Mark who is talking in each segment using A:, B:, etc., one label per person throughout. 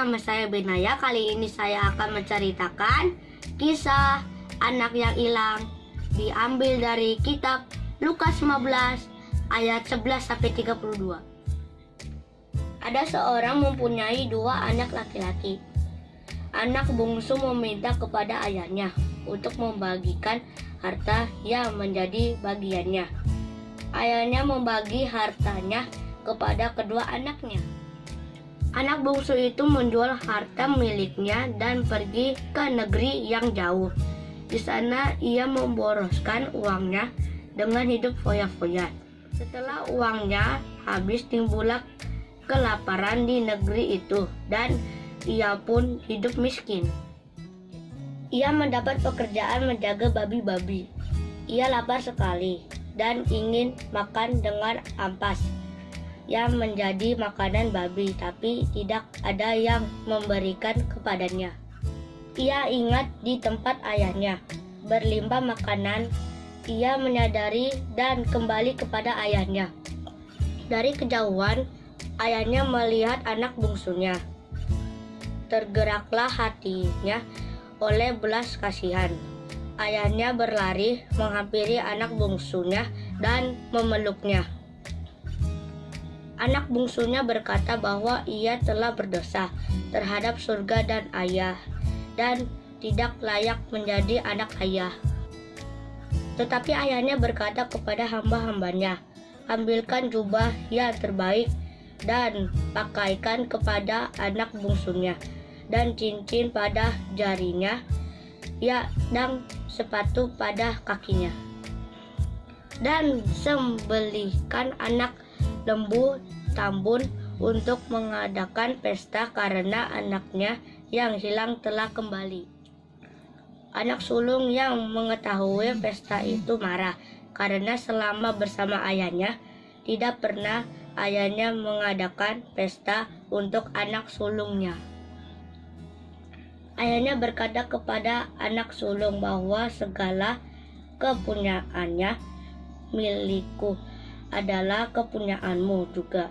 A: Bersama saya Benaya. Kali ini saya akan menceritakan kisah anak yang hilang, diambil dari kitab Lukas 15 ayat 11-32. Ada seorang mempunyai 2 anak laki-laki. Anak bungsu meminta kepada ayahnya untuk membagikan harta yang menjadi bagiannya. Ayahnya membagi hartanya kepada kedua anaknya. Anak bungsu itu menjual harta miliknya dan pergi ke negeri yang jauh. Di sana ia memboroskan uangnya dengan hidup foya-foya. Setelah uangnya habis, timbullah kelaparan di negeri itu dan ia pun hidup miskin. Ia mendapat pekerjaan menjaga babi-babi. Ia lapar sekali dan ingin makan dengan ampas yang menjadi makanan babi, tapi tidak ada yang memberikan kepadanya. Ia ingat di tempat ayahnya berlimpah makanan. Ia menyadari dan kembali kepada ayahnya. Dari kejauhan, ayahnya melihat anak bungsunya. Tergeraklah hatinya oleh belas kasihan. Ayahnya berlari menghampiri anak bungsunya dan memeluknya. Anak bungsunya berkata bahwa ia telah berdosa terhadap surga dan ayah, dan tidak layak menjadi anak ayah. Tetapi ayahnya berkata kepada hamba-hambanya, "Ambilkan jubah yang terbaik dan pakaikan kepada anak bungsunya, dan cincin pada jarinya, ya, dan sepatu pada kakinya. Dan sembelihkan anak lembu tambun untuk mengadakan pesta karena anaknya yang hilang telah kembali." Anak sulung yang mengetahui pesta itu marah karena selama bersama ayahnya tidak pernah ayahnya mengadakan pesta untuk anak sulungnya. Ayahnya berkata kepada anak sulung bahwa segala kepunyaannya milikku adalah kepunyaanmu juga.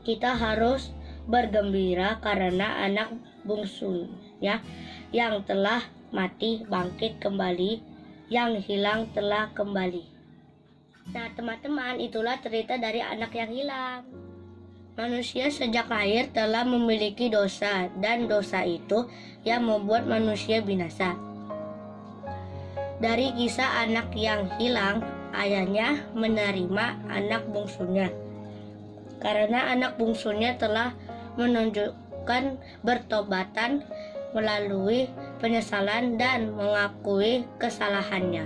A: Kita harus bergembira karena anak bungsunya yang telah mati bangkit kembali, yang hilang telah kembali. Nah teman-teman, itulah cerita dari anak yang hilang. Manusia sejak lahir telah memiliki dosa, dan dosa itu yang membuat manusia binasa. Dari kisah anak yang hilang, ayahnya menerima anak bungsunya karena anak bungsunya telah menunjukkan bertobatan melalui penyesalan dan mengakui kesalahannya.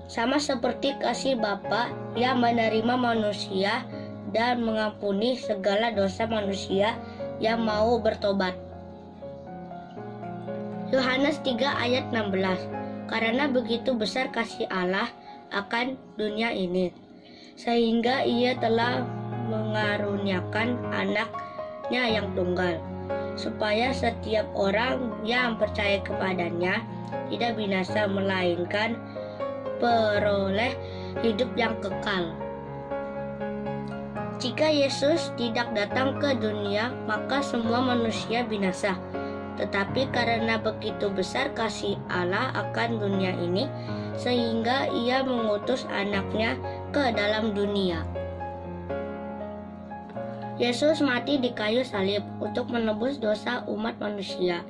A: Sama seperti kasih Bapa yang menerima manusia dan mengampuni segala dosa manusia yang mau bertobat. Yohanes 3 ayat 16. Karena begitu besar kasih Allah akan dunia ini, sehingga ia telah mengaruniakan anaknya yang tunggal, supaya setiap orang yang percaya kepadanya tidak binasa, melainkan peroleh hidup yang kekal. Jika Yesus tidak datang ke dunia, maka semua manusia binasa. Tetapi karena begitu besar kasih Allah akan dunia ini, sehingga ia mengutus anaknya ke dalam dunia. Yesus mati di kayu salib untuk menebus dosa umat manusia.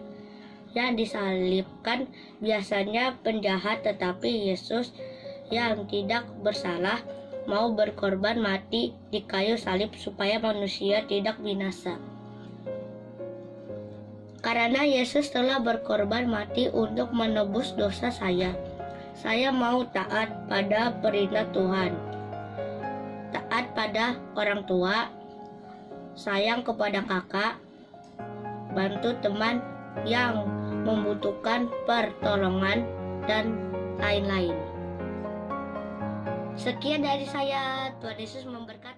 A: Yang disalibkan biasanya penjahat, tetapi Yesus yang tidak bersalah mau berkorban mati di kayu salib supaya manusia tidak binasa. Karena Yesus telah berkorban mati untuk menebus dosa saya mau taat pada perintah Tuhan, taat pada orang tua, sayang kepada kakak, bantu teman yang membutuhkan pertolongan, dan lain-lain. Sekian dari saya. Tuhan Yesus memberkati.